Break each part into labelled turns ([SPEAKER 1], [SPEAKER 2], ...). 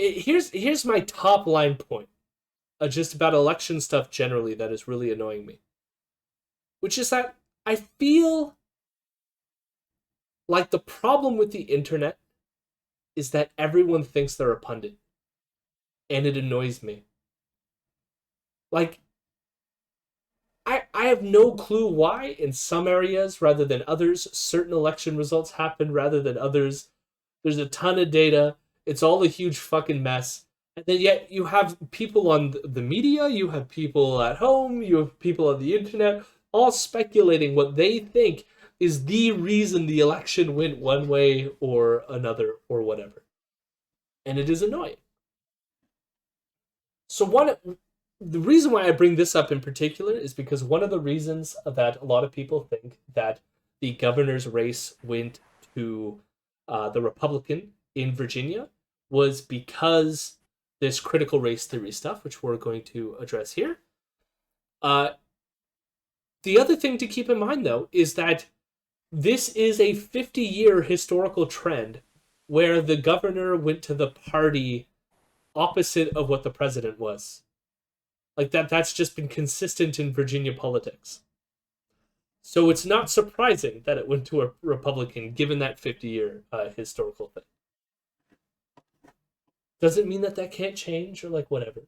[SPEAKER 1] Here's my top line point, just about election stuff generally that is really annoying me, which is that I feel like the problem with the internet is that everyone thinks they're a pundit, and it annoys me. Like, I have no clue why in some areas rather than others certain election results happen rather than others. There's a ton of data. It's all a huge fucking mess. And then yet you have people on the media, you have people at home, you have people on the internet, all speculating what they think is the reason the election went one way or another or whatever. And it is annoying. So the reason why I bring this up in particular is because one of the reasons that a lot of people think that the governor's race went to the Republican in Virginia was because this critical race theory stuff, which we're going to address here. Uh, the other thing to keep in mind, though, is that this is a 50-year historical trend where the governor went to the party opposite of what the president was. Like that's just been consistent in Virginia politics. So it's not surprising that it went to a Republican given that 50-year historical thing. Doesn't mean that that can't change or like whatever.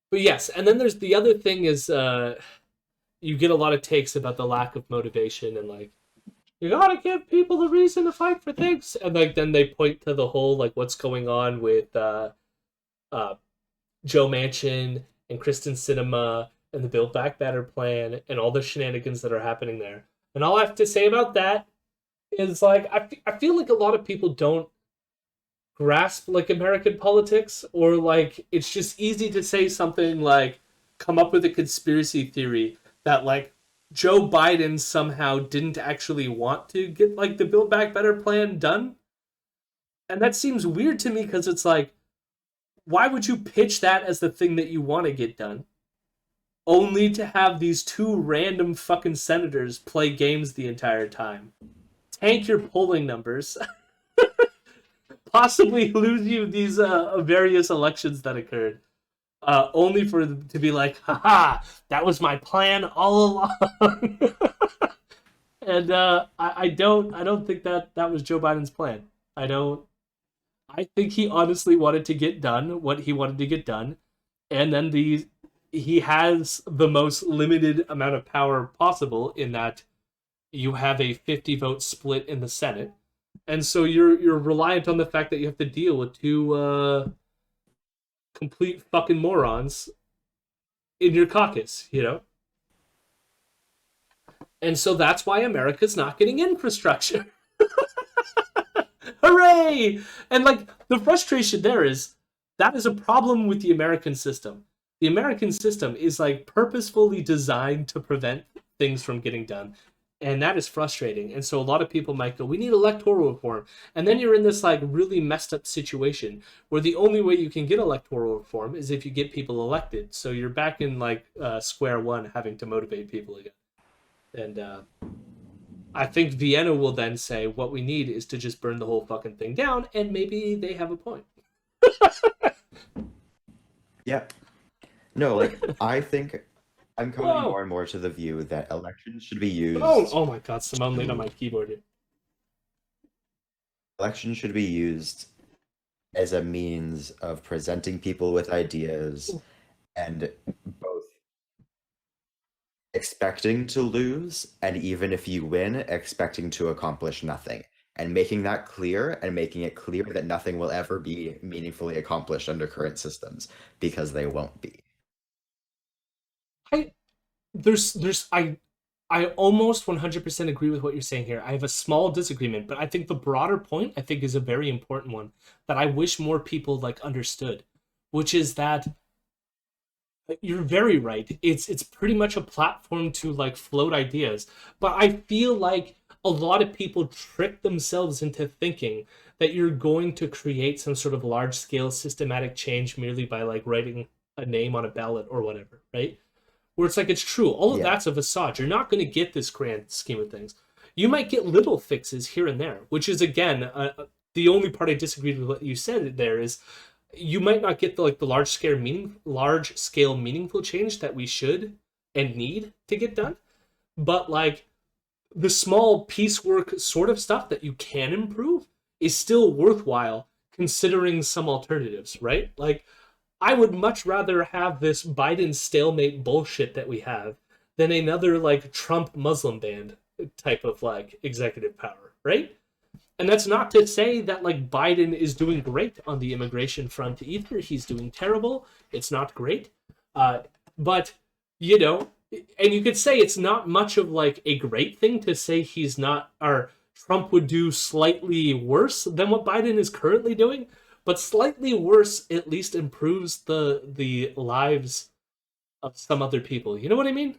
[SPEAKER 1] But yes, and then there's the other thing is you get a lot of takes about the lack of motivation and like you gotta give people the reason to fight for things, and like then they point to the whole like what's going on with uh, Joe Manchin and Kristen Sinema and the Build Back Better plan and all the shenanigans that are happening there. And all I have to say about that is like I feel like a lot of people don't grasp like American politics, or like it's just easy to say something like come up with a conspiracy theory that like Joe Biden somehow didn't actually want to get like the Build Back Better plan done. And that seems weird to me because it's like, why would you pitch that as the thing that you want to get done? Only to have these two random fucking senators play games the entire time. Tank your polling numbers. Possibly lose you these various elections that occurred. Only for them to be like, haha, that was my plan all along. And I don't think that was Joe Biden's plan. I don't. I think he honestly wanted to get done what he wanted to get done, and then he has the most limited amount of power possible in that you have a 50 vote split in the Senate, and so you're reliant on the fact that you have to deal with two complete fucking morons in your caucus, you know? And so that's why America's not getting infrastructure. Hooray! And like the frustration there is that is a problem with the American system. The American system is like purposefully designed to prevent things from getting done. And that is frustrating. And so a lot of people might go, we need electoral reform. And then you're in this like really messed up situation where the only way you can get electoral reform is if you get people elected. So you're back in like square one having to motivate people again. And I think Vienna will then say what we need is to just burn the whole fucking thing down, and maybe they have a point.
[SPEAKER 2] Yeah. No, like I think I'm coming
[SPEAKER 1] Whoa!
[SPEAKER 2] more and more to the view that elections should be
[SPEAKER 1] Oh,
[SPEAKER 2] used
[SPEAKER 1] oh my God! Simone laid on my keyboard here.
[SPEAKER 2] elections should be used as a means of presenting people with ideas and both expecting to lose and even if you win, expecting to accomplish nothing. And making that clear and making it clear that nothing will ever be meaningfully accomplished under current systems because they won't be.
[SPEAKER 1] I I almost 100% agree with what you're saying here. I have a small disagreement, but I think the broader point I think is a very important one that I wish more people like understood, which is that you're very right. It's pretty much a platform to like float ideas, but I feel like a lot of people trick themselves into thinking that you're going to create some sort of large scale systematic change merely by like writing a name on a ballot or whatever, right? Where it's like it's true. All of
[SPEAKER 2] Yeah.
[SPEAKER 1] that's a facade. You're not going to get this grand scheme of things. You might get little fixes here and there, which is again the only part I disagreed with what you said there is you might not get the like the large scale meaningful change that we should and need to get done, but like the small piecework sort of stuff that you can improve is still worthwhile considering some alternatives, right? Like I would much rather have this Biden stalemate bullshit that we have than another like Trump Muslim ban type of like executive power, right? And that's not to say that like Biden is doing great on the immigration front either. He's doing terrible. It's not great. But you know, and you could say it's not much of like a great thing to say he's not or Trump would do slightly worse than what Biden is currently doing, but slightly worse at least improves the lives of some other people. You know what I mean?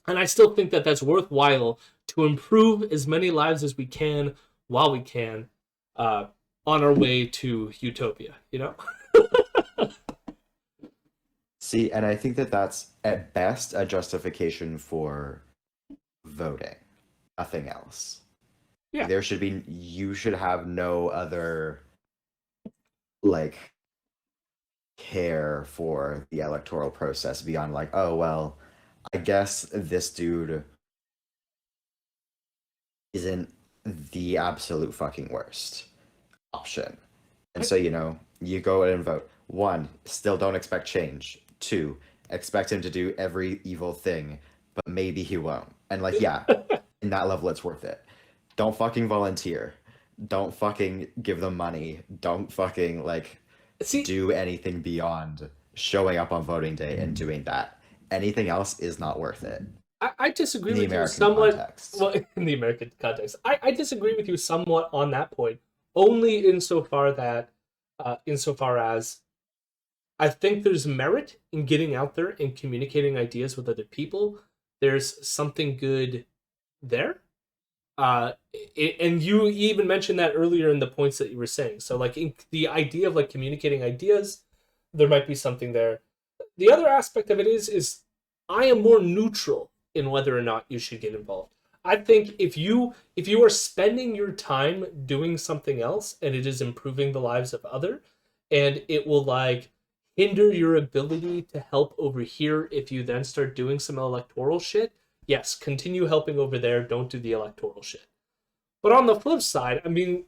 [SPEAKER 1] And I still think that that's worthwhile to improve as many lives as we can while we can uh, on our way to utopia, you know?
[SPEAKER 2] See, and I think that that's at best a justification for voting, nothing else.
[SPEAKER 1] Yeah.
[SPEAKER 2] You should have no other like care for the electoral process beyond like, oh well, I guess this dude isn't the absolute fucking worst option. And so, you go in and vote. One, still don't expect change. Two, expect him to do every evil thing, but maybe he won't. And like, yeah, in that level, it's worth it. Don't fucking volunteer. Don't fucking give them money. Don't fucking like
[SPEAKER 1] See,
[SPEAKER 2] do anything beyond showing up on voting day and doing that. Anything else is not worth it
[SPEAKER 1] I disagree
[SPEAKER 2] in the
[SPEAKER 1] with you
[SPEAKER 2] American
[SPEAKER 1] somewhat.
[SPEAKER 2] context.
[SPEAKER 1] Well, in the American context, I disagree with you somewhat on that point. Only insofar as I think there's merit in getting out there and communicating ideas with other people. There's something good there. Uh, and you even mentioned that earlier in the points that you were saying. So, like, the idea of like communicating ideas, there might be something there. The other aspect of it is I am more neutral in whether or not you should get involved. I think if you are spending your time doing something else and it is improving the lives of other and it will like hinder your ability to help over here if you then start doing some electoral shit, yes, continue helping over there, don't do the electoral shit. But on the flip side, I mean,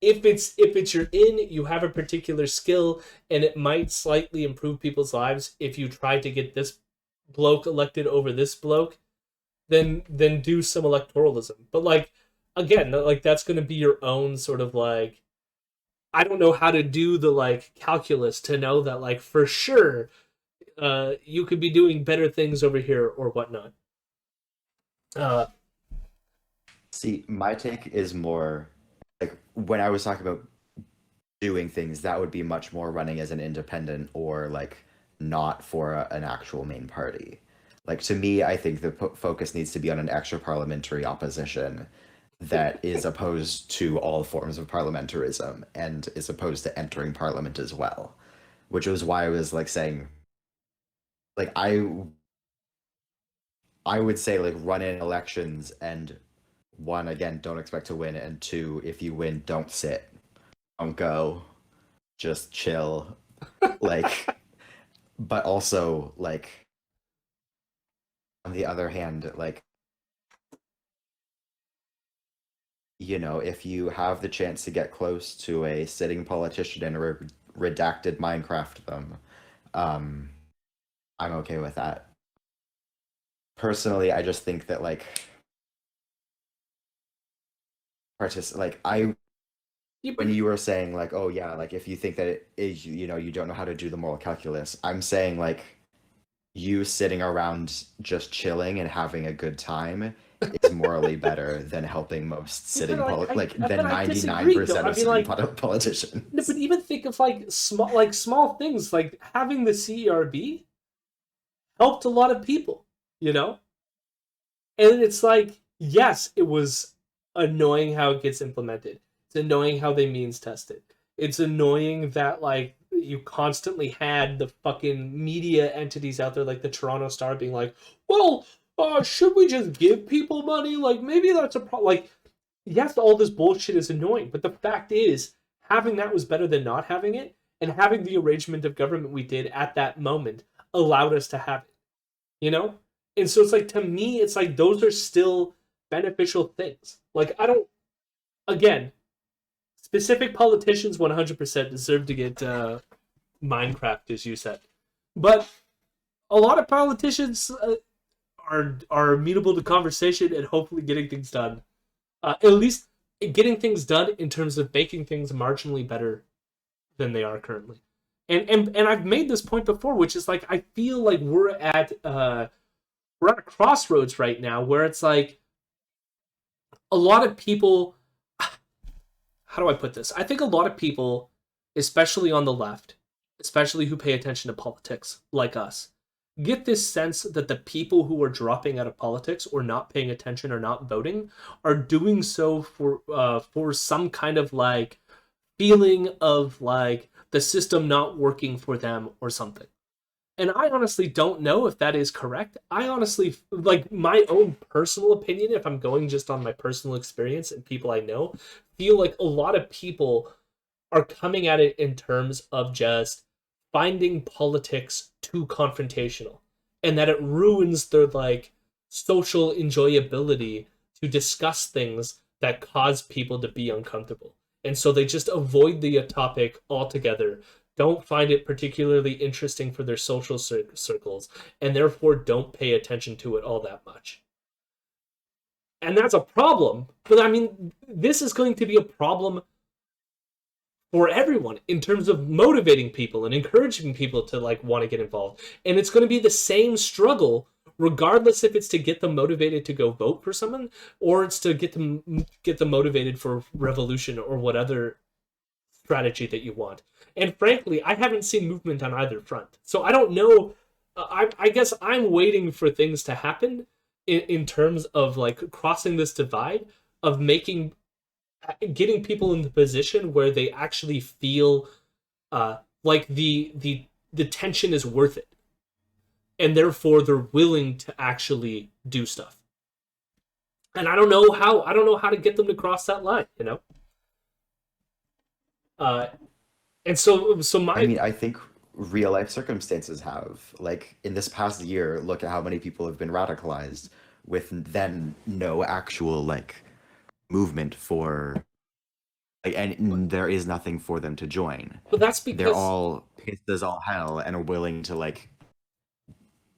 [SPEAKER 1] if it's you're in, you have a particular skill and it might slightly improve people's lives if you try to get this bloke elected over this bloke, then do some electoralism. But like again, like that's going to be your own sort of like I don't know how to do the like calculus to know that like for sure you could be doing better things over here or whatnot. Uh
[SPEAKER 2] See, my take is more like when I was talking about doing things, that would be much more running as an independent or like not for an actual main party. Like to me, I think the focus needs to be on an extra parliamentary opposition that is opposed to all forms of parliamentarism and is opposed to entering parliament as well. Which was why I was like saying, like I would say like run in elections and one again don't expect to win and two if you win don't sit, don't go, just chill, like but also like on the other hand like if you have the chance to get close to a sitting politician and redacted Minecraft them, um I'm okay with that. Personally, I just think that like like I when you were saying like, oh yeah, like if you think that it is, you don't know how to do the moral calculus, I'm saying like you sitting around just chilling and having a good time is morally better than helping most than
[SPEAKER 1] I
[SPEAKER 2] 99%
[SPEAKER 1] I
[SPEAKER 2] of
[SPEAKER 1] mean,
[SPEAKER 2] sitting
[SPEAKER 1] like, no,
[SPEAKER 2] politicians.
[SPEAKER 1] but even think of like small things like having the CERB helped a lot of people, you know? And it's like, yes, it was annoying how it gets implemented. It's annoying how they means test it. It's annoying that like you constantly had the fucking media entities out there like the Toronto Star being like, well, should we just give people money? Like maybe that's a problem. Like yes, all this bullshit is annoying, but the fact is, having that was better than not having it, and having the arrangement of government we did at that moment allowed us to have it, you know? And so it's like, to me, it's like those are still beneficial things. Like, I don't, again, specific politicians 100% deserve to get Minecraft, as you said. But a lot of politicians are amenable to conversation and hopefully getting things done. At least getting things done in terms of making things marginally better than they are currently. And I've made this point before, which is like, I feel like we're at a crossroads right now where it's like a lot of people. How do I put this? I think a lot of people, especially on the left, especially who pay attention to politics like us, get this sense that the people who are dropping out of politics or not paying attention or not voting are doing so for some kind of like feeling of like the system not working for them or something. And I honestly don't know if that is correct. I honestly, like, my own personal opinion, if I'm going just on my personal experience and people I know, feel like a lot of people are coming at it in terms of just finding politics too confrontational, and that it ruins their like social enjoyability to discuss things that cause people to be uncomfortable. And so they just avoid the topic altogether, don't find it particularly interesting for their social circles, and therefore don't pay attention to it all that much. And that's a problem. But I mean, this is going to be a problem for everyone in terms of motivating people and encouraging people to like want to get involved. And it's going to be the same struggle regardless if it's to get them motivated to go vote for someone or it's to get them motivated for revolution or whatever strategy that you want. And frankly, I haven't seen movement on either front. So I don't know. I guess I'm waiting for things to happen in terms of like crossing this divide of getting people in the position where they actually feel like the tension is worth it, and therefore they're willing to actually do stuff. And I don't know how to get them to cross that line, you know. Uh, and so
[SPEAKER 2] I
[SPEAKER 1] my
[SPEAKER 2] mean, I think real life circumstances have, like, in this past year, look at how many people have been radicalized with then no actual, like, movement for, like, and there is nothing for them to join.
[SPEAKER 1] but that's
[SPEAKER 2] They're
[SPEAKER 1] because
[SPEAKER 2] all pissed as all hell and are willing to, like,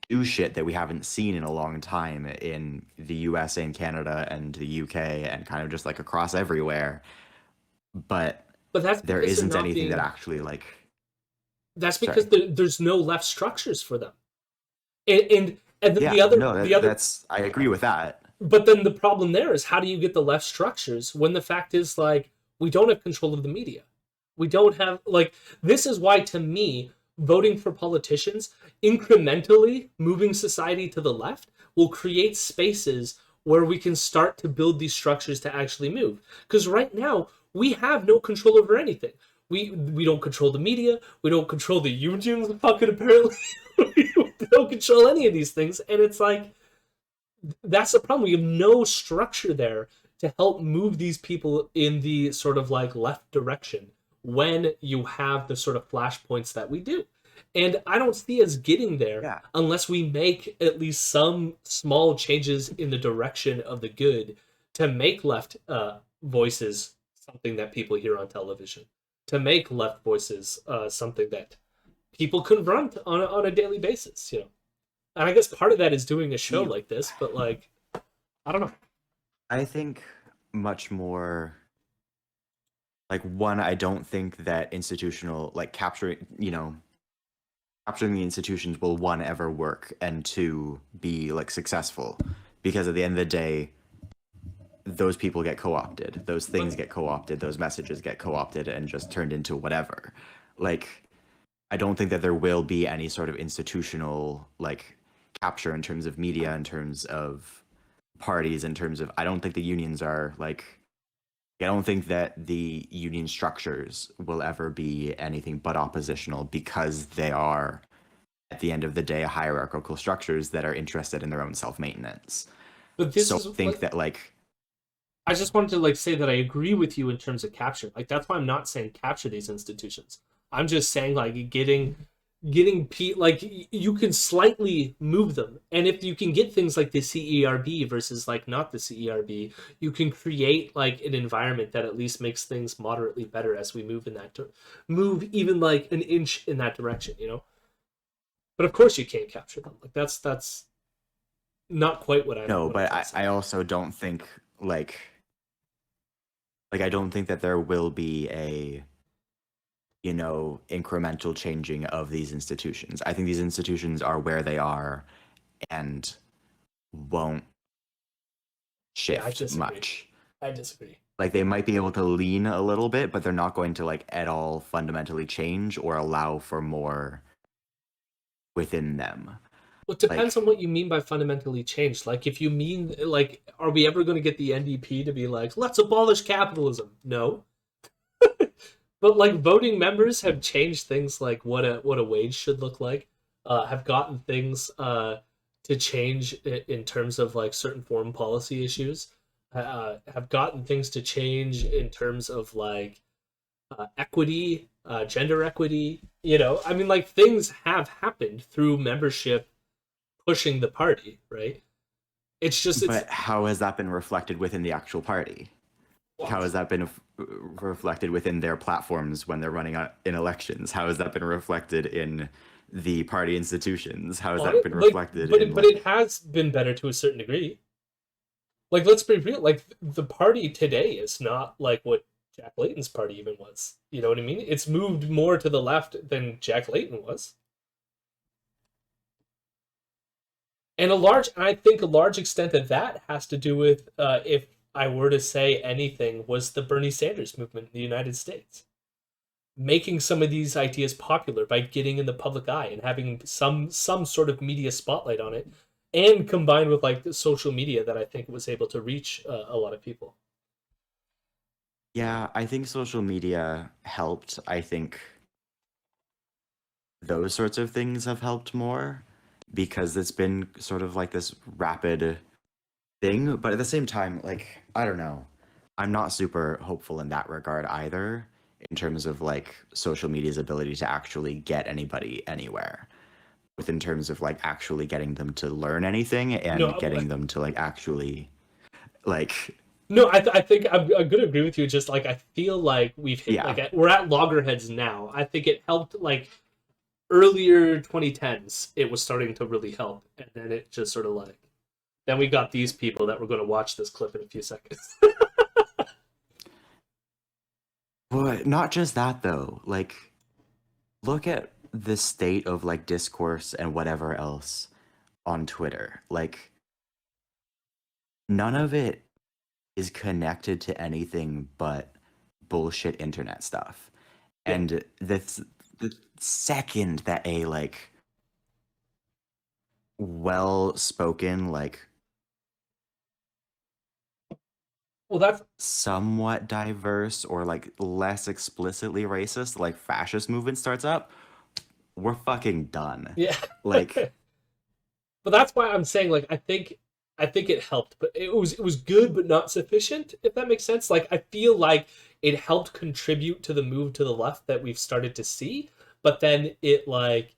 [SPEAKER 2] do shit that we haven't seen in a long time in the USA and Canada and the UK and kind of just, like, across everywhere. But
[SPEAKER 1] but that's
[SPEAKER 2] there
[SPEAKER 1] because they're
[SPEAKER 2] isn't
[SPEAKER 1] not
[SPEAKER 2] anything that
[SPEAKER 1] being
[SPEAKER 2] actually, like,
[SPEAKER 1] that's because
[SPEAKER 2] sorry.
[SPEAKER 1] there's no left structures for them. And then
[SPEAKER 2] Yeah,
[SPEAKER 1] the other
[SPEAKER 2] no,
[SPEAKER 1] the other
[SPEAKER 2] that's I agree with that.
[SPEAKER 1] but then the problem there is, how do you get the left structures when the fact is like we don't have control of the media? We don't have like this is why to me voting for politicians incrementally moving society to the left will create spaces where we can start to build these structures to actually move. Because right now we have no control over anything. We don't control the media. We don't control the unions. Fucking apparently, we don't control any of these things. And it's like that's the problem. We have no structure there to help move these people in the sort of like left direction when you have the sort of flashpoints that we do. And I don't see us getting there
[SPEAKER 2] Yeah.
[SPEAKER 1] unless we make at least some small changes in the direction of the good to make left voices something that people hear on television, to make left voices something that people confront on a daily basis, you know. And I guess part of that is doing a show
[SPEAKER 2] See,
[SPEAKER 1] like this, but like, I don't know.
[SPEAKER 2] I think much more like one, I don't think that institutional like capturing the institutions will one ever work and two be like successful because at the end of the day those people get co-opted, those things
[SPEAKER 1] But
[SPEAKER 2] get co-opted, those messages get co-opted and just turned into whatever. Like I don't think that there will be any sort of institutional like capture in terms of media, in terms of parties, in terms of I don't think the unions are like I don't think that the union structures will ever be anything but oppositional because they are at the end of the day hierarchical structures that are interested in their own self-maintenance.
[SPEAKER 1] but this
[SPEAKER 2] So
[SPEAKER 1] is
[SPEAKER 2] I think
[SPEAKER 1] what
[SPEAKER 2] that like
[SPEAKER 1] I just wanted to like say that I agree with you in terms of capture. Like that's why I'm not saying capture these institutions. I'm just saying like like you can slightly move them, and if you can get things like the CERB versus like not the CERB, you can create like an environment that at least makes things moderately better as we move in move even like an inch in that direction, you know. But of course you can't capture them. Like that's not quite
[SPEAKER 2] No,
[SPEAKER 1] what I'm
[SPEAKER 2] but
[SPEAKER 1] trying
[SPEAKER 2] I,
[SPEAKER 1] to say.
[SPEAKER 2] I also don't think like I don't think that there will be a, incremental changing of these institutions. I think these institutions are where they are and won't
[SPEAKER 1] Yeah, I
[SPEAKER 2] shift
[SPEAKER 1] disagree.
[SPEAKER 2] much.
[SPEAKER 1] I disagree.
[SPEAKER 2] Like they might be able to lean a little bit, but they're not going to like at all fundamentally change or allow for more within them.
[SPEAKER 1] Well, it depends on
[SPEAKER 2] Like,
[SPEAKER 1] what you mean by fundamentally changed. Like, if you mean, like, are we ever going to get the NDP to be like, let's abolish capitalism? No. But, like, voting members have changed things like what a wage should look like, have gotten things to change in terms of, like, certain foreign policy issues, have gotten things to change in terms of, like, equity, gender equity. You know, I mean, like, things have happened through membership pushing the party, right? It's just it's
[SPEAKER 2] but how has that been reflected within the actual party?
[SPEAKER 1] well,
[SPEAKER 2] How has that been reflected within their platforms when they're running in elections? How has that been reflected in the party institutions? How has that been reflected in
[SPEAKER 1] but it
[SPEAKER 2] like,
[SPEAKER 1] has been better to a certain degree. Like let's be real, like the party today is not like what Jack Layton's party even was. You know what I mean? It's moved more to the left than Jack Layton was. And I think a large extent of that has to do with if I were to say anything was the Bernie Sanders movement in the United States. Making some of these ideas popular by getting in the public eye and having some sort of media spotlight on it, and combined with like the social media that I think was able to reach a lot of people.
[SPEAKER 2] yeah, I think social media helped. I think those sorts of things have helped more because it's been sort of like this rapid thing, but at the same time, like, I don't know. I'm not super hopeful in that regard either, in terms of like social media's ability to actually get anybody anywhere, within terms of like actually getting them to learn anything and
[SPEAKER 1] No,
[SPEAKER 2] getting them to like actually like
[SPEAKER 1] no, I think I'm gonna agree with you. Just like I feel like we've hit
[SPEAKER 2] yeah.
[SPEAKER 1] like we're at loggerheads now. I think it helped like earlier 2010s. It was starting to really help, and then it just sort of like then we got these people that were going to watch this clip in a few seconds.
[SPEAKER 2] But not just that though. Like look at the state of like discourse and whatever else on Twitter. Like none of it is connected to anything but bullshit internet stuff.
[SPEAKER 1] Yeah.
[SPEAKER 2] And the second that a like well spoken, like
[SPEAKER 1] Well, that's
[SPEAKER 2] somewhat diverse or like less explicitly racist, like fascist movement starts up, we're fucking done.
[SPEAKER 1] yeah.
[SPEAKER 2] Like,
[SPEAKER 1] But that's why I'm saying like I think it helped, but it was good but not sufficient, if that makes sense. Like I feel like it helped contribute to the move to the left that we've started to see, but then it like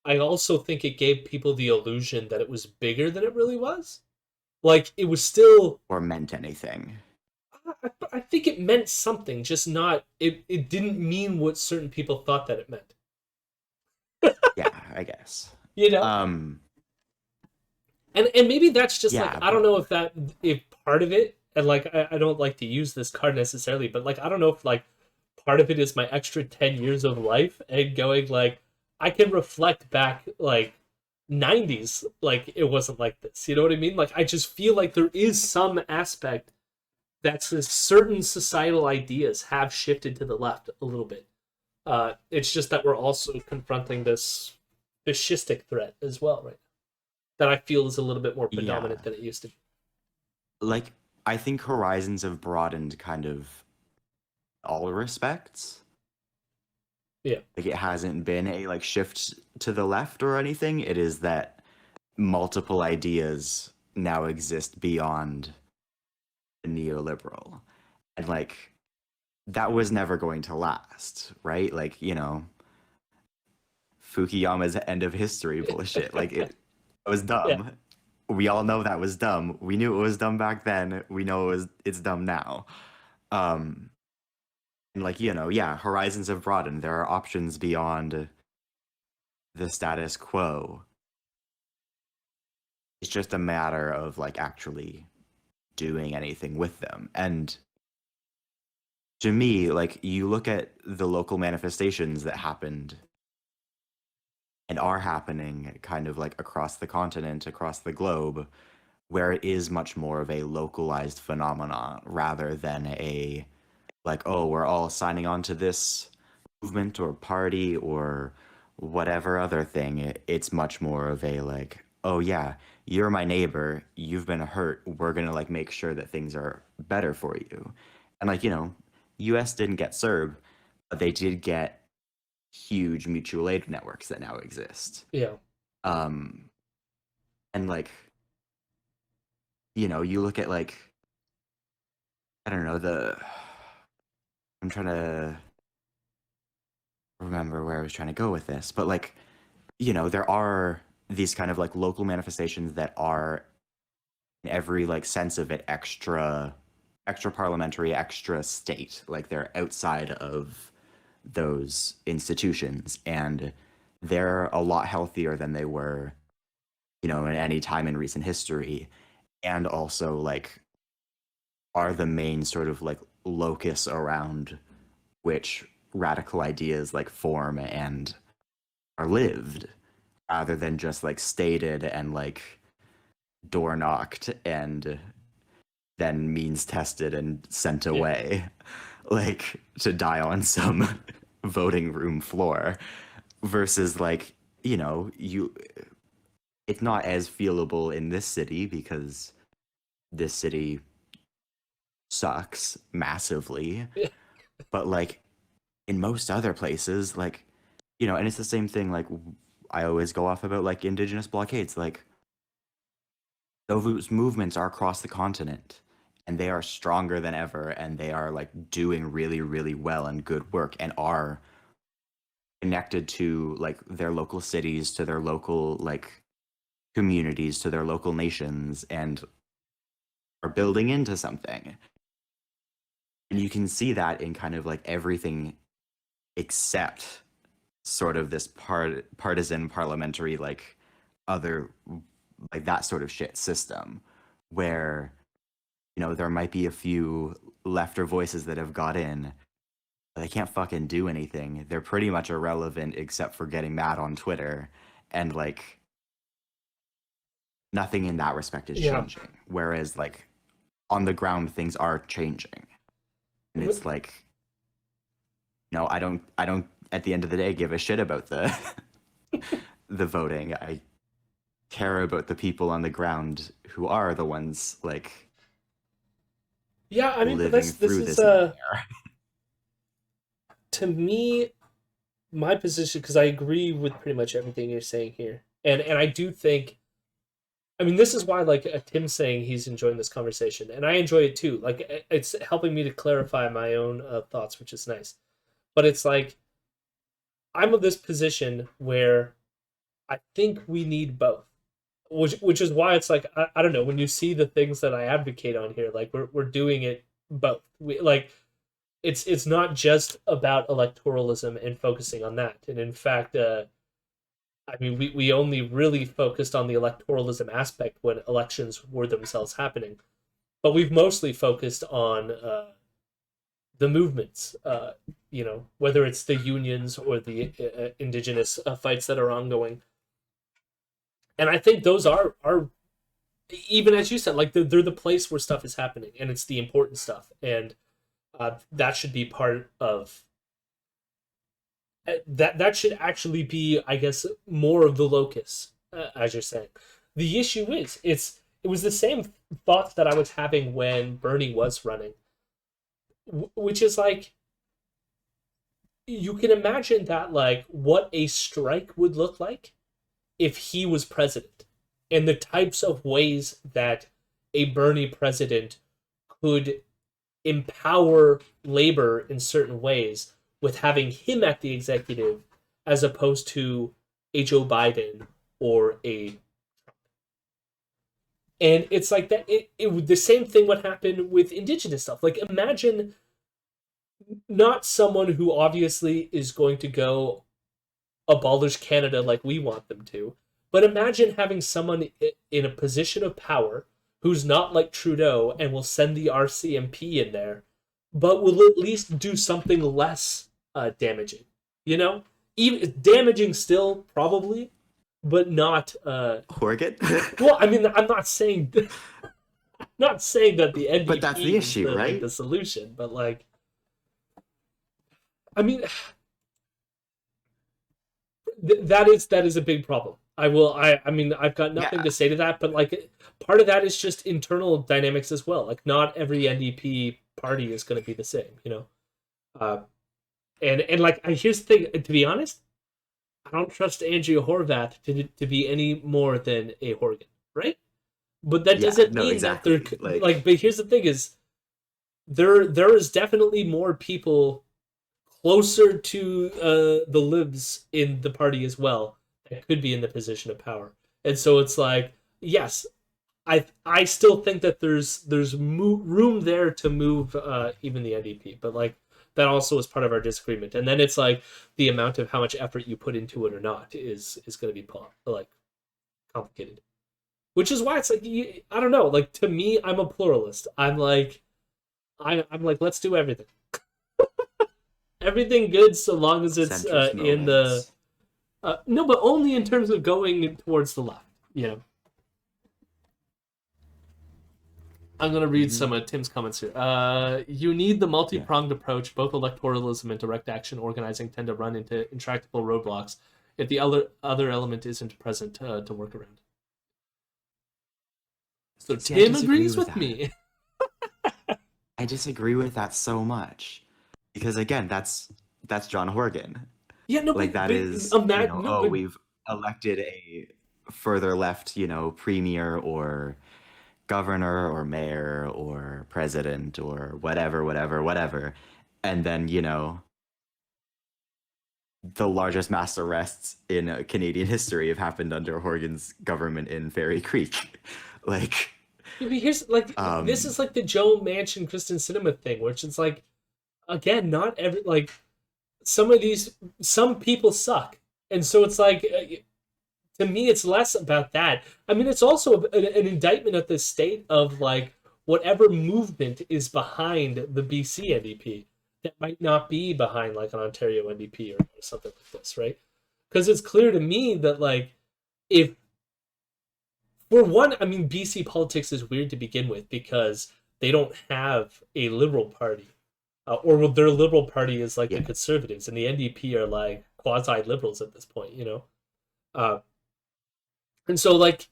[SPEAKER 1] I also think it gave people the illusion that it was bigger than it really was. Like it was still
[SPEAKER 2] or meant anything.
[SPEAKER 1] I think it meant something, just not it didn't mean what certain people thought that it meant.
[SPEAKER 2] Yeah, I guess.
[SPEAKER 1] You know?
[SPEAKER 2] Um,
[SPEAKER 1] And maybe that's just like
[SPEAKER 2] yeah,
[SPEAKER 1] I don't
[SPEAKER 2] but
[SPEAKER 1] know if that if part of it and like I don't like to use this card necessarily, but like I don't know if like part of it is my extra 10 years of life and going like I can reflect back like 90s like it wasn't like this. You know what I mean? Like I just feel like there is some aspect that says certain societal ideas have shifted to the left a little bit. It's just that we're also confronting this fascistic threat as well, right? That I feel is a little bit more
[SPEAKER 2] yeah,
[SPEAKER 1] predominant than it used to be.
[SPEAKER 2] like I think horizons have broadened kind of all respects.
[SPEAKER 1] Yeah.
[SPEAKER 2] Like it hasn't been a like shift to the left or anything. It is that multiple ideas now exist beyond neoliberal. And like that was never going to last, right? Like, Fukuyama's end of history bullshit. Like it was
[SPEAKER 1] Yeah,
[SPEAKER 2] dumb. We all know that was dumb. We knew it was dumb back then. We know it's dumb now. Um and like, yeah, horizons have broadened. There are options beyond the status quo. It's just a matter of like actually doing anything with them. And to me, like you look at the local manifestations that happened and are happening kind of like across the continent, across the globe, where it is much more of a localized phenomenon rather than a like, oh, we're all signing on to this movement or party or whatever other thing. It's much more of a like, oh yeah, you're my neighbor, you've been hurt, we're gonna like make sure that things are better for you. And like, US didn't get CERB, but they did get huge mutual aid networks that now exist.
[SPEAKER 1] yeah,
[SPEAKER 2] Um and like, you look at like, I don't know, I'm trying to remember where I was trying to go with this, but like, there are these kind of like local manifestations that are in every like sense of it extra parliamentary, extra state. Like they're outside of those institutions and they're a lot healthier than they were, at any time in recent history. And also like are the main sort of like locus around which radical ideas like form and are lived rather than just like stated and like door knocked and then means tested and sent
[SPEAKER 1] yeah,
[SPEAKER 2] away like to die on some voting room floor versus like you it's not as feelable in this city because this city sucks massively,
[SPEAKER 1] yeah,
[SPEAKER 2] but like in most other places like and it's the same thing like I always go off about like indigenous blockades. Like those movements are across the continent and they are stronger than ever and they are like doing really really well and good work and are connected to like their local cities, to their local like communities, to their local nations, and are building into something. And you can see that in kind of like everything except sort of this partisan parliamentary like other like that sort of shit system where there might be a few lefter voices that have got in, but they can't fucking do anything. They're pretty much irrelevant except for getting mad on Twitter, and like nothing in that respect is
[SPEAKER 1] yeah.
[SPEAKER 2] changing. Whereas like on the ground things are changing. And it's like, I don't at the end of the day give a shit about the the voting. I care about the people on the ground who are the ones like
[SPEAKER 1] Yeah, I mean, but
[SPEAKER 2] living
[SPEAKER 1] this
[SPEAKER 2] through
[SPEAKER 1] is
[SPEAKER 2] this nightmare.
[SPEAKER 1] to me my position, because I agree with pretty much everything you're saying here, and I do think, I mean, this is why like Tim saying he's enjoying this conversation, and I enjoy it too. Like it's helping me to clarify my own thoughts, which is nice. But it's like I'm of this position where I think we need both, which is why it's like I don't know, when you see the things that I advocate on here, like we're doing it both. We like it's not just about electoralism and focusing on that. And in fact, I mean, we only really focused on the electoralism aspect when elections were themselves happening, but we've mostly focused on the movements. Whether it's the unions or the indigenous fights that are ongoing, and I think those are even as you said, like they're the place where stuff is happening, and it's the important stuff, and that should be part of that should actually be, I guess, more of the locus, as you're saying. The issue is, it was the same thoughts that I was having when Bernie was running, which is like you can imagine that like what a strike would look like if he was president, and the types of ways that a Bernie president could empower labor in certain ways with having him at the executive as opposed to a Joe Biden or a, and it's like that the same thing would happen with indigenous stuff. Like imagine not someone who obviously is going to go abolish Canada like we want them to, but imagine having someone in a position of power who's not like Trudeau and will send the RCMP in there, but will at least do something less damaging. You know, even damaging still probably, but not.
[SPEAKER 2] Horgan?
[SPEAKER 1] Well, I mean, I'm not saying not saying that the
[SPEAKER 2] But that's the
[SPEAKER 1] NDP is
[SPEAKER 2] issue,
[SPEAKER 1] the like the
[SPEAKER 2] right?
[SPEAKER 1] solution, but like, I mean, that is a big problem. I mean I've got nothing
[SPEAKER 2] Yeah.
[SPEAKER 1] to say to that, but like part of that is just internal dynamics as well. Like not every NDP party is going to be the same, you know. Uh, and like here's the thing. To be honest, I don't trust Andrea Horvath to be any more than a Horgan, right? But that
[SPEAKER 2] Yeah,
[SPEAKER 1] doesn't
[SPEAKER 2] no,
[SPEAKER 1] mean that they're
[SPEAKER 2] exactly. Like,
[SPEAKER 1] like. But here's the thing: is there is definitely more people closer to the libs in the party as well that could be in the position of power. And so it's like, yes, I still think that there's room there to move even the NDP, but like that also is part of our disagreement. And then it's like the amount of how much effort you put into it or not is going to be like complicated. Which is why it's like I don't know. Like to me, I'm a pluralist. I'm like let's do everything good so long as it's
[SPEAKER 2] centrist
[SPEAKER 1] in the
[SPEAKER 2] moments.
[SPEAKER 1] no, but only in terms of going towards the left. You know, I'm gonna read
[SPEAKER 2] Hmm.
[SPEAKER 1] some of Tim's comments here. You need the
[SPEAKER 2] Yeah.
[SPEAKER 1] multi-pronged approach. Both electoralism and direct action organizing tend to run into intractable roadblocks if the other element isn't present to work around. So
[SPEAKER 2] See, I
[SPEAKER 1] Tim
[SPEAKER 2] disagree
[SPEAKER 1] agrees
[SPEAKER 2] with
[SPEAKER 1] with
[SPEAKER 2] that.
[SPEAKER 1] me.
[SPEAKER 2] I disagree with that so much. Because again, that's John Horgan.
[SPEAKER 1] Yeah, no,
[SPEAKER 2] Like that
[SPEAKER 1] but
[SPEAKER 2] is,
[SPEAKER 1] imagine, no,
[SPEAKER 2] oh,
[SPEAKER 1] but
[SPEAKER 2] we've elected a further left, premier or governor or mayor or president or whatever, whatever, whatever. And then, the largest mass arrests in Canadian history have happened under Horgan's government in Fairy Creek. Like,
[SPEAKER 1] yeah, but here's like this
[SPEAKER 2] um,
[SPEAKER 1] is like the Joe Manchin Kristen Cinema thing, which is like again, not every like some people suck, and so it's like to me it's less about that. I mean it's also an indictment of the state of like whatever movement is behind the BC NDP that might not be behind like an Ontario NDP or something like this, right? Because it's clear to me that like if for one, I mean BC politics is weird to begin with because they don't have a liberal party, or their liberal party is like the
[SPEAKER 2] yeah.
[SPEAKER 1] conservatives, and the NDP are like quasi liberals at this point, you know. Uh, and so like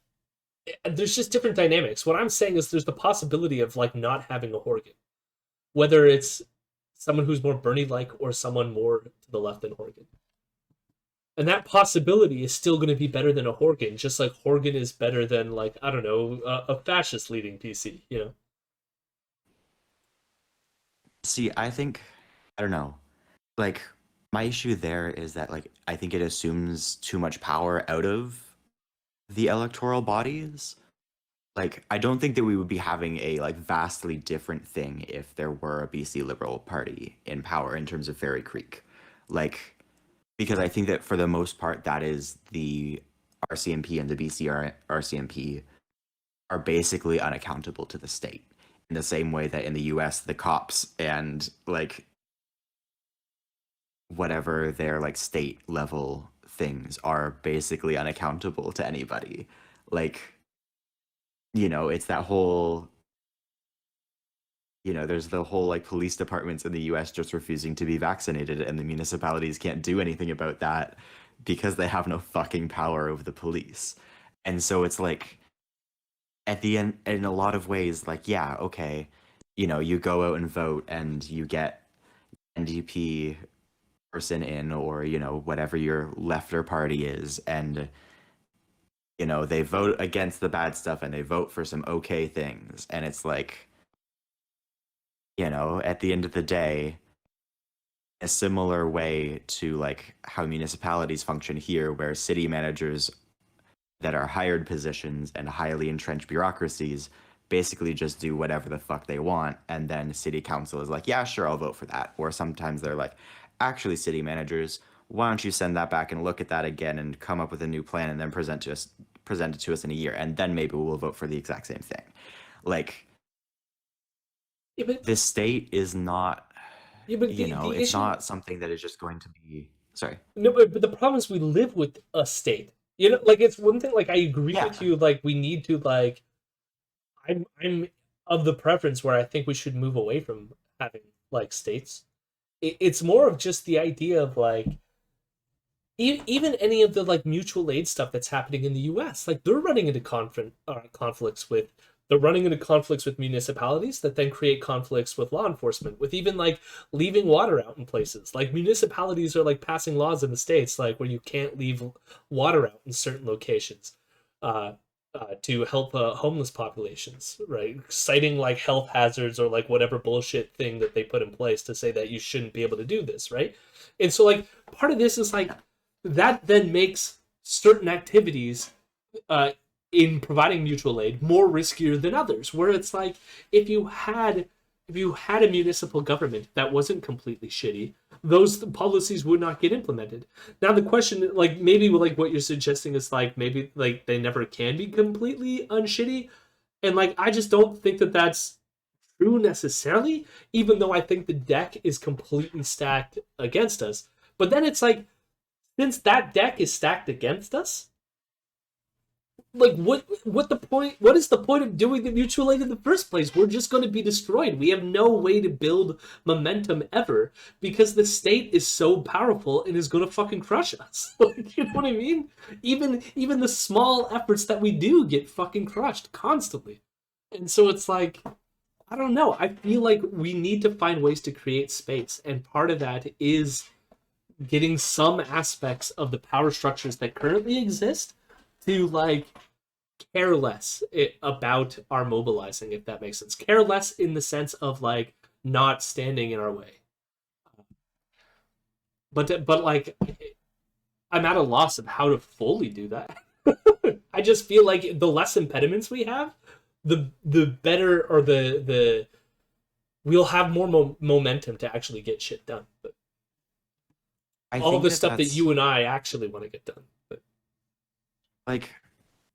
[SPEAKER 1] there's just different dynamics. What I'm saying is there's the possibility of like not having a Horgan, whether it's someone who's more Bernie like or someone more to the left than Horgan. And that possibility is still going to be better than a Horgan, just like Horgan is better than like I don't know a fascist leading PC. You know,
[SPEAKER 2] See, I don't know. Like, my issue there is that, like, I think it assumes too much power out of the electoral bodies. Like, I don't think that we would be having a, like, vastly different thing if there were a BC Liberal Party in power in terms of Fairy Creek. Like, because I think that for the most part, that is the RCMP and the RCMP are basically unaccountable to the state in the same way that in the US, the cops and like whatever their like state level things are basically unaccountable to anybody. Like, it's that whole, there's the whole like police departments in the US just refusing to be vaccinated, and the municipalities can't do anything about that because they have no fucking power over the police. And so it's like, at the end, in a lot of ways, like, yeah, okay, you go out and vote and you get NDP person in, or whatever your lefter party is, and they vote against the bad stuff and they vote for some okay things, and it's like, At the end of the day, a similar way to like how municipalities function here, where city managers that are hired positions and highly entrenched bureaucracies basically just do whatever the fuck they want, and then city council is like, yeah, sure, I'll vote for that. Or sometimes they're like, actually, city managers, why don't you send that back and look at that again and come up with a new plan and then present it to us in a year, and then maybe we'll vote for the exact same thing. Like,
[SPEAKER 1] Yeah, but
[SPEAKER 2] the state is not,
[SPEAKER 1] yeah, but the
[SPEAKER 2] it's
[SPEAKER 1] issue.
[SPEAKER 2] not something that is just going to be, sorry.
[SPEAKER 1] No, but the problem is we live with a state. Like it's one thing. Like I agree
[SPEAKER 2] Yeah.
[SPEAKER 1] with you. Like we need to like. I'm of the preference where I think we should move away from having like states. It's more of just the idea of like even any of the like mutual aid stuff that's happening in the U.S. Like they're running into conflicts with they're running into conflicts with municipalities that then create conflicts with law enforcement, with even like leaving water out in places. Like municipalities are like passing laws in the states like where you can't leave water out in certain locations. To help homeless populations, right? Citing like health hazards or like whatever bullshit thing that they put in place to say that you shouldn't be able to do this, right? And so like part of this is like that then makes certain activities uh, in providing mutual aid more riskier than others. Where it's like if you had if you had a municipal government that wasn't completely shitty, those policies would not get implemented. Now the question, like maybe like what you're suggesting is like maybe like they never can be completely unshitty, and like I just don't think that that's true necessarily. Even though I think the deck is completely stacked against us, but then it's like since that deck is stacked against us, like what is the point of doing the mutual aid in the first place? We're just going to be destroyed. We have no way to build momentum ever because the state is so powerful and is going to fucking crush us. Like, you know what I mean? Even the small efforts that we do get fucking crushed constantly. And so it's like I don't know. I feel like we need to find ways to create space, and part of that is getting some aspects of the power structures that currently exist to like care less about our mobilizing, if that makes sense. Care less in the sense of like not standing in our way. But like I'm at a loss of how to fully do that. I just feel like the less impediments we have, the better or the we'll have more momentum to actually get shit done. But
[SPEAKER 2] I
[SPEAKER 1] all
[SPEAKER 2] think
[SPEAKER 1] the
[SPEAKER 2] that
[SPEAKER 1] stuff that
[SPEAKER 2] that's
[SPEAKER 1] you and I actually want to get done. But
[SPEAKER 2] like,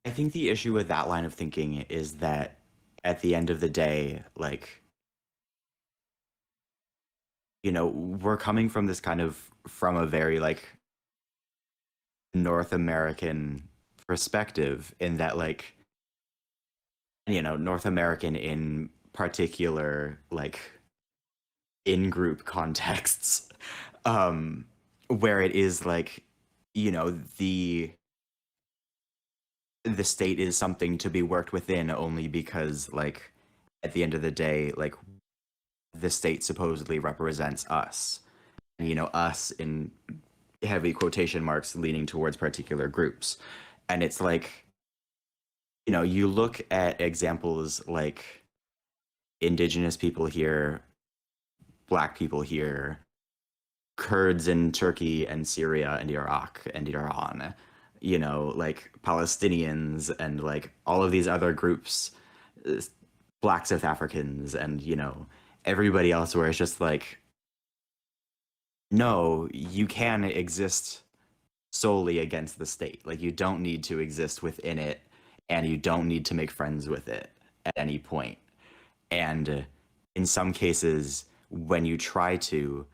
[SPEAKER 2] I think the issue with that line of thinking is that at the end of the day, like, we're coming from this kind of from a very like North American perspective in that like, North American in particular, like in group contexts, um, where it is like, the state is something to be worked within only because like at the end of the day, like the state supposedly represents us. And, us in heavy quotation marks leaning towards particular groups. And it's like, you look at examples like indigenous people here, black people here, Kurds in Turkey and Syria and Iraq and Iran, like Palestinians and like all of these other groups, uh, black South Africans and, everybody else where it's just like, no, you can exist solely against the state. Like you don't need to exist within it and you don't need to make friends with it at any point. And in some cases, when you try to,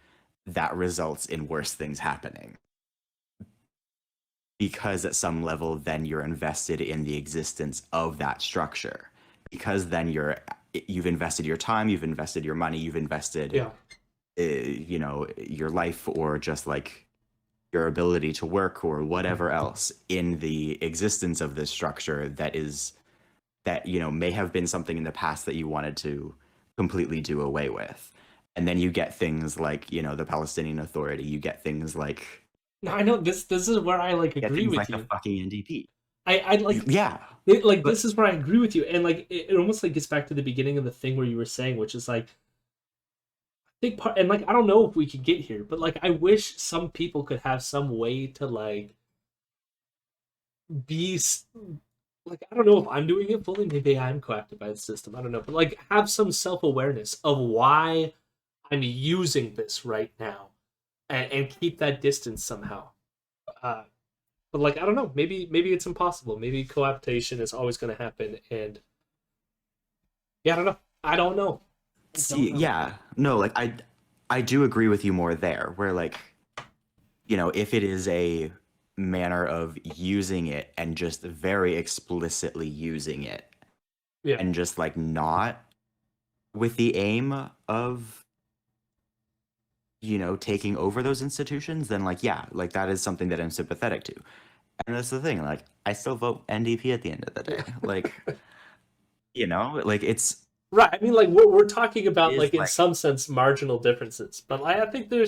[SPEAKER 2] that results in worse things happening. Because at some level, then you're invested in the existence of that structure. Because then you've invested your time, you've invested your money, you've invested,
[SPEAKER 1] yeah,
[SPEAKER 2] your life or just like your ability to work or whatever else in the existence of this structure that may have been something in the past that you wanted to completely do away with. And then you get things like the Palestinian Authority, you get things like
[SPEAKER 1] no, I know this is where I like agree with
[SPEAKER 2] the
[SPEAKER 1] you.
[SPEAKER 2] fucking NDP.
[SPEAKER 1] I like
[SPEAKER 2] Yeah,
[SPEAKER 1] like
[SPEAKER 2] but
[SPEAKER 1] this is where I agree with you, and like it almost like gets back to the beginning of the thing where you were saying, which is like think part, and like I don't know if we could get here, but like I wish some people could have some way to like be like I don't know if I'm doing it fully. Maybe I'm co-opted by the system. I don't know, but like have some self awareness of why I'm using this right now, and keep that distance somehow. Uh, but like I don't know, maybe it's impossible. Maybe cohabitation is always going to happen, and yeah, I don't know. I don't know. I don't
[SPEAKER 2] See,
[SPEAKER 1] know.
[SPEAKER 2] yeah, no, like I do agree with you more there, where like, if it is a manner of using it and just very explicitly using it
[SPEAKER 1] Yeah,
[SPEAKER 2] and just like not with the aim of, taking over those institutions, then like, yeah, like that is something that I'm sympathetic to. And that's the thing, like I still vote NDP at the end of the day.
[SPEAKER 1] yeah.
[SPEAKER 2] Like, like
[SPEAKER 1] Right. I mean, like we're talking
[SPEAKER 2] it
[SPEAKER 1] about
[SPEAKER 2] is
[SPEAKER 1] like in
[SPEAKER 2] like,
[SPEAKER 1] some sense marginal differences, but I think we're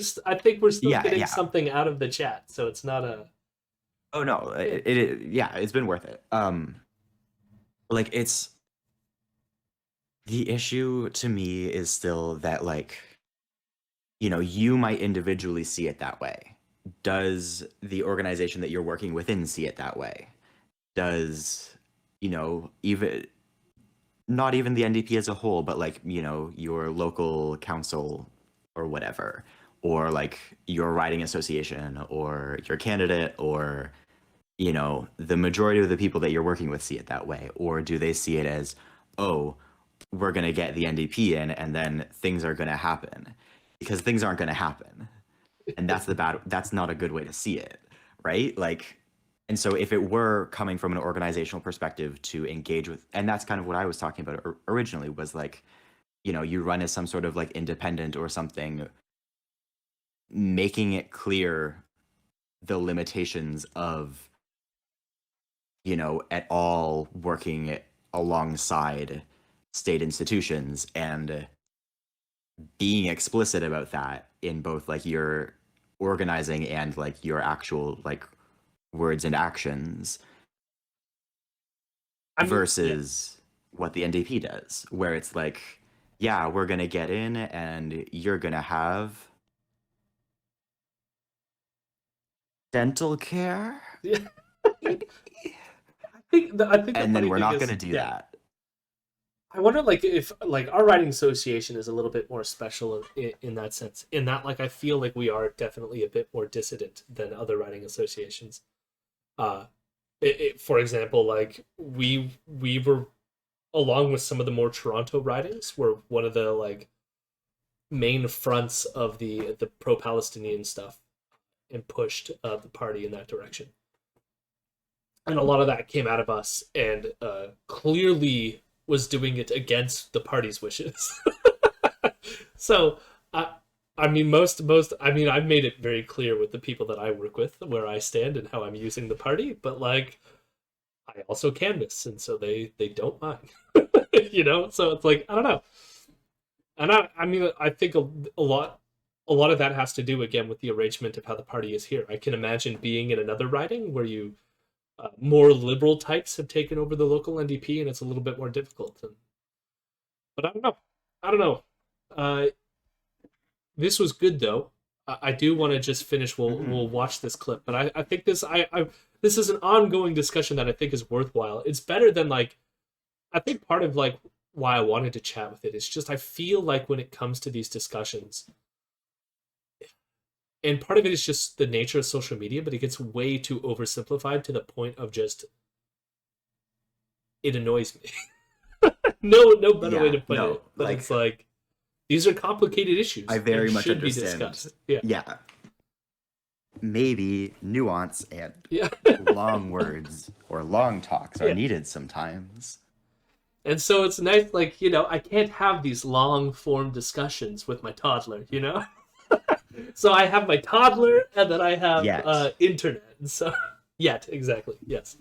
[SPEAKER 1] still
[SPEAKER 2] yeah,
[SPEAKER 1] getting
[SPEAKER 2] yeah.
[SPEAKER 1] something out of the chat, so it's not a
[SPEAKER 2] Oh no,
[SPEAKER 1] yeah.
[SPEAKER 2] yeah, it's been worth it. Like it's the issue to me is still that like, you might individually see it that way. Does the organization that you're working within see it that way? Does, even not even the NDP as a whole, but like, your local council or whatever, or like your riding association or your candidate or, the majority of the people that you're working with see it that way? Or do they see it as, oh, we're going to get the NDP in and then things are going to happen? Because things aren't going to happen. And that's not a good way to see it, right? Like, and so if it were coming from an organizational perspective to engage with, and that's kind of what I was talking about originally, was like, you run as some sort of like independent or something, making it clear the limitations of, at all working alongside state institutions and being explicit about that in both like your organizing and like your actual like words and actions
[SPEAKER 1] I mean, yeah.
[SPEAKER 2] versus what the NDP does, where it's like, yeah, we're gonna get in and you're gonna have dental care,
[SPEAKER 1] Yeah.
[SPEAKER 2] maybe,
[SPEAKER 1] I think the
[SPEAKER 2] and then
[SPEAKER 1] funny
[SPEAKER 2] we're
[SPEAKER 1] thing
[SPEAKER 2] not
[SPEAKER 1] is,
[SPEAKER 2] gonna do
[SPEAKER 1] yeah.
[SPEAKER 2] that.
[SPEAKER 1] I wonder like if like our writing association is a little bit more special in that sense. In that like I feel like we are definitely a bit more dissident than other writing associations. Uh for example, like we were along with some of the more Toronto ridings were one of the like main fronts of the pro-Palestinian stuff and pushed the party in that direction. And a lot of that came out of us, and clearly was doing it against the party's wishes. So, I mean, I mean, I've made it very clear with the people that I work with where I stand and how I'm using the party. But like, I also canvass, and so they don't mind, So it's like I don't know, and I mean, I think a lot of that has to do again with the arrangement of how the party is here. I can imagine being in another riding where you more liberal types have taken over the local NDP, and it's a little bit more difficult. But I don't know. I don't know. Uh, this was good though. I do want to just finish.
[SPEAKER 2] Hmm.
[SPEAKER 1] We'll watch this clip, but I think this is an ongoing discussion that I think is worthwhile. It's better than like I think part of like why I wanted to chat with it is just I feel like when it comes to these discussions, and part of it is just the nature of social media, but it gets way too oversimplified to the point of just it annoys me. No better way
[SPEAKER 2] Yeah,
[SPEAKER 1] to put
[SPEAKER 2] no,
[SPEAKER 1] it. But
[SPEAKER 2] like
[SPEAKER 1] it's like these are complicated
[SPEAKER 2] I
[SPEAKER 1] issues and
[SPEAKER 2] very much
[SPEAKER 1] should be
[SPEAKER 2] understand.
[SPEAKER 1] discussed. Yeah.
[SPEAKER 2] Yeah, maybe nuance and
[SPEAKER 1] Yeah.
[SPEAKER 2] long words or long talks are
[SPEAKER 1] Yeah.
[SPEAKER 2] needed sometimes.
[SPEAKER 1] And so it's nice, like, I can't have these long form discussions with my toddler. So I have my toddler and then I have
[SPEAKER 2] Yet.
[SPEAKER 1] internet. And so, yet, exactly. Yes.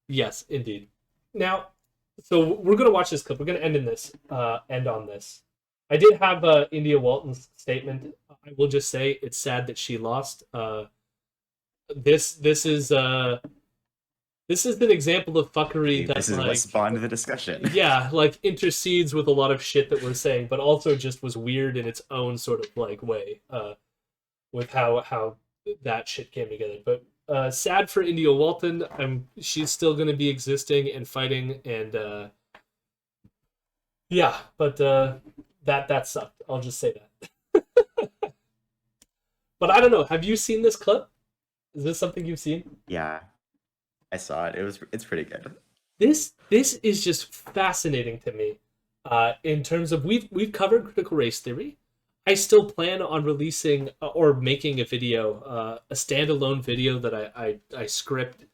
[SPEAKER 1] Yes, indeed. Now, so we're gonna watch this clip. We're gonna end on this. I did have India Walton's statement. I will just say it's sad that she lost. This is This is an example of fuckery that
[SPEAKER 2] This is what
[SPEAKER 1] like,
[SPEAKER 2] spawned the discussion.
[SPEAKER 1] yeah, like intercedes with a lot of shit that we're saying, but also just was weird in its own sort of like way, with how that shit came together. But sad for India Walton. She's still going to be existing and fighting, and yeah, but that sucked. I'll just say that. But I don't know. Have you seen this clip? Is this something you've seen?
[SPEAKER 2] Yeah, I saw it. It's pretty good.
[SPEAKER 1] This is just fascinating to me. In terms of we've covered critical race theory. I still plan on releasing or making a video, a standalone video that I script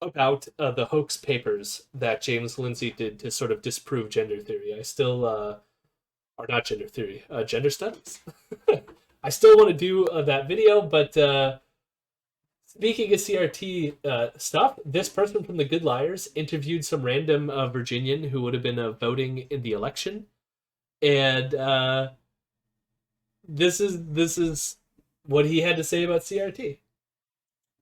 [SPEAKER 1] about the hoax papers that James Lindsay did to sort of disprove gender theory. I still, or not gender theory, gender studies. I still want to do that video, but speaking of CRT stuff, this person from the Good Liars interviewed some random Virginian who would have been voting in the election, and this is what he had to say about CRT.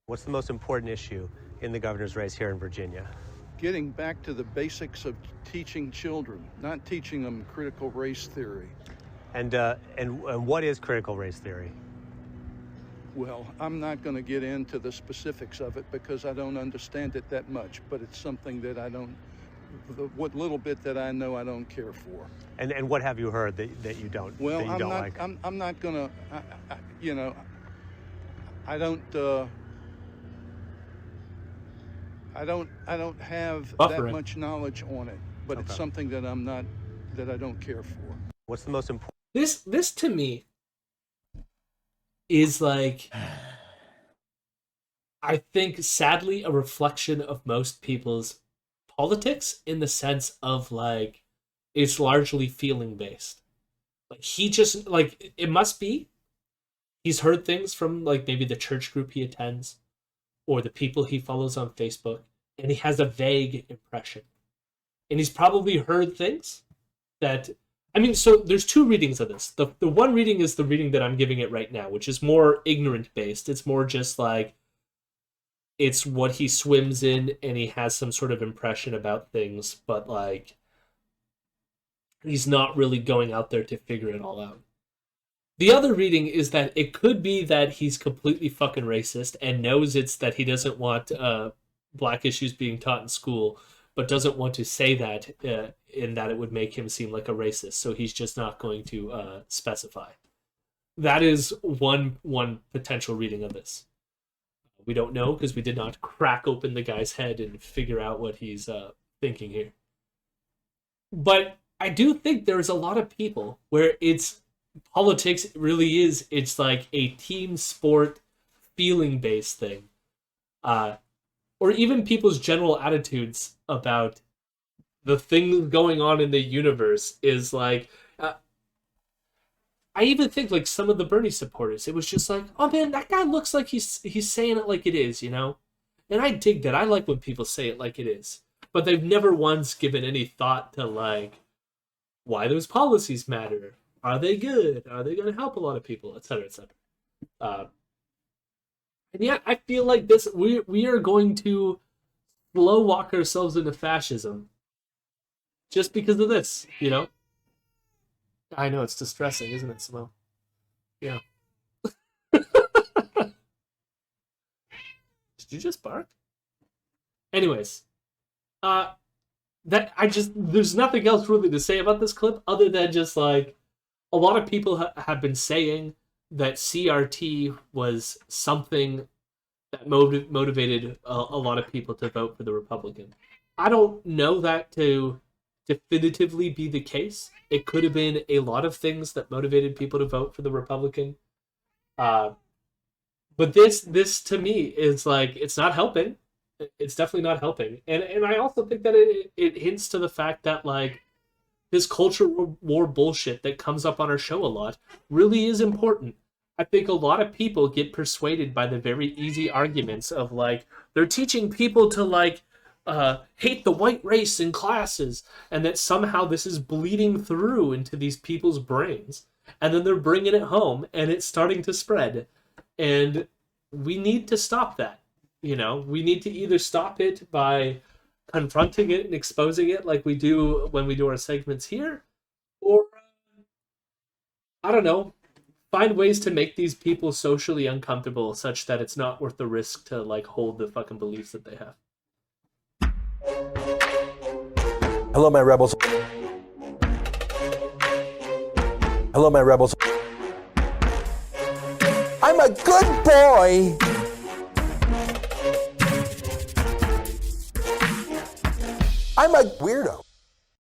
[SPEAKER 3] What's the most important issue in the governor's race here in Virginia?
[SPEAKER 4] Getting back to the basics of teaching children, not teaching them critical race theory.
[SPEAKER 3] And what is critical race theory?
[SPEAKER 4] Well, I'm not going to get into the specifics of it because I don't understand it that much, but it's something that what little bit that I know I don't care for.
[SPEAKER 3] And what have you heard that you don't,
[SPEAKER 4] well,
[SPEAKER 3] that you don't like?
[SPEAKER 4] I'm not going to, I don't have that much knowledge on it, but it's something that I don't care for.
[SPEAKER 3] What's the most important?
[SPEAKER 1] This to me is like, I think sadly a reflection of most people's politics in the sense of like it's largely feeling based. Like he just like it must be he's heard things from like maybe the church group he attends or the people he follows on Facebook, and he has a vague impression. And he's probably heard things that so there's two readings of this. The one reading is the reading that I'm giving it right now, which is more ignorant based. It's more just like it's what he swims in and he has some sort of impression about things, but like he's not really going out there to figure it all out. The other reading is that it could be that he's completely fucking racist and knows it's that he doesn't want black issues being taught in school, but doesn't want to say that in that it would make him seem like a racist, so he's just not going to specify. That is one potential reading of this. We don't know because we did not crack open the guy's head and figure out what he's thinking here. But I do think there's a lot of people where politics really is, it's like a team sport feeling based thing. Or even people's general attitudes about the things going on in the universe is like, I even think like some of the Bernie supporters, it was just like, oh man, that guy looks like he's saying it like it is, And I dig that. I like when people say it like it is. But they've never once given any thought to like why those policies matter. Are they good? Are they going to help a lot of people, etc., etc. And yeah, I feel like this we are going to slow walk ourselves into fascism just because of this, I know it's distressing, isn't it, Simone? Yeah. Did you just bark? Anyways, there's nothing else really to say about this clip other than just like a lot of people have been saying that CRT was something that motivated a lot of people to vote for the Republican. I don't know that to definitively be the case. It could have been a lot of things that motivated people to vote for the Republican. But this to me is like, it's not helping. It's definitely not helping. And I also think that it hints to the fact that like this culture war bullshit that comes up on our show a lot really is important. I think a lot of people get persuaded by the very easy arguments of like, they're teaching people to like hate the white race in classes, and that somehow this is bleeding through into these people's brains, and then they're bringing it home and it's starting to spread, and we need to stop that. You know, we need to either stop it by confronting it and exposing it like we do when we do our segments here, or I don't know, find ways to make these people socially uncomfortable such that it's not worth the risk to like hold the fucking beliefs that they have.
[SPEAKER 5] Hello, my rebels. Hello, my rebels. I'm a good boy. I'm a weirdo.